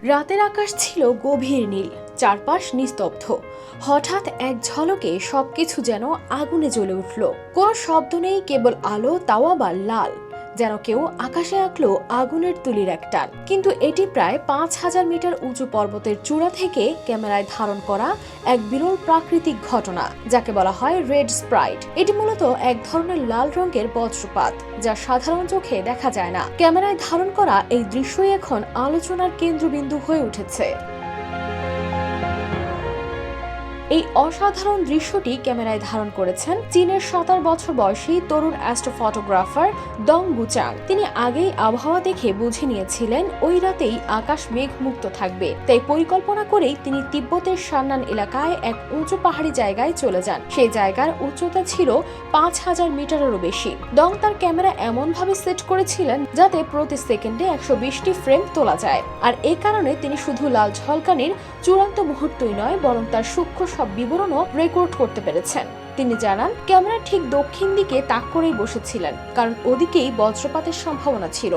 রাতের আকাশ ছিল গভীর নীল, চারপাশ নিস্তব্ধ। হঠাৎ এক ঝলকে সবকিছু যেন আগুনে জ্বলে উঠল। কোনো শব্দ নেই, কেবল আলো, তাও আবার লাল, যেন কেউ আকাশে আঁকলো আগুনের তুলির এক টান। কিন্তু এটি প্রায় ৫,০০০ মিটার উঁচু পর্বতের চূড়া থেকে ক্যামেরায় ধারণ করা এক বিরল প্রাকৃতিক ঘটনা, যাকে বলা হয় রেড স্প্রাইট। এটি মূলত এক ধরনের লাল রঙের বজ্রপাত, যা সাধারণ চোখে দেখা যায় না। ক্যামেরায় ধারণ করা এই দৃশ্যই এখন আলোচনার কেন্দ্রবিন্দু হয়ে উঠেছে। এই অসাধারণ দৃশ্যটি ক্যামেরায় ধারণ করেছেন চীনের ১৭ বছর বয়সী তরুণ অ্যাস্ট্রোফটোগ্রাফার দং বুচাং। তিনি আগেই আবহাওয়া দেখে বুঝে নিয়েছিলেন ওই রাতেই আকাশ মেঘমুক্ত থাকবে, তাই পরিকল্পনা করেই তিনি তিব্বতের সান্নান এলাকায় এক উঁচু পাহাড়ি জায়গায় চলে যান। সেই জায়গার উচ্চতা ছিল ৫,০০০ মিটারেরও বেশি। দং তার ক্যামেরা এমনভাবে সেট করেছিলেন যাতে প্রতি সেকেন্ডে ১২০টি ফ্রেম তোলা যায়। আর এ কারণে তিনি শুধু লাল ঝলকানির চূড়ান্ত মুহূর্তই নয়, বরং তার সূক্ষ্ম সব বিবরণও রেকর্ড করতে পেরেছেন। তিনি জানান, ক্যামেরা ঠিক দক্ষিণ দিকে তাক করেই বসেছিলেন, কারণ ওদিকেই বজ্রপাতের সম্ভাবনা ছিল।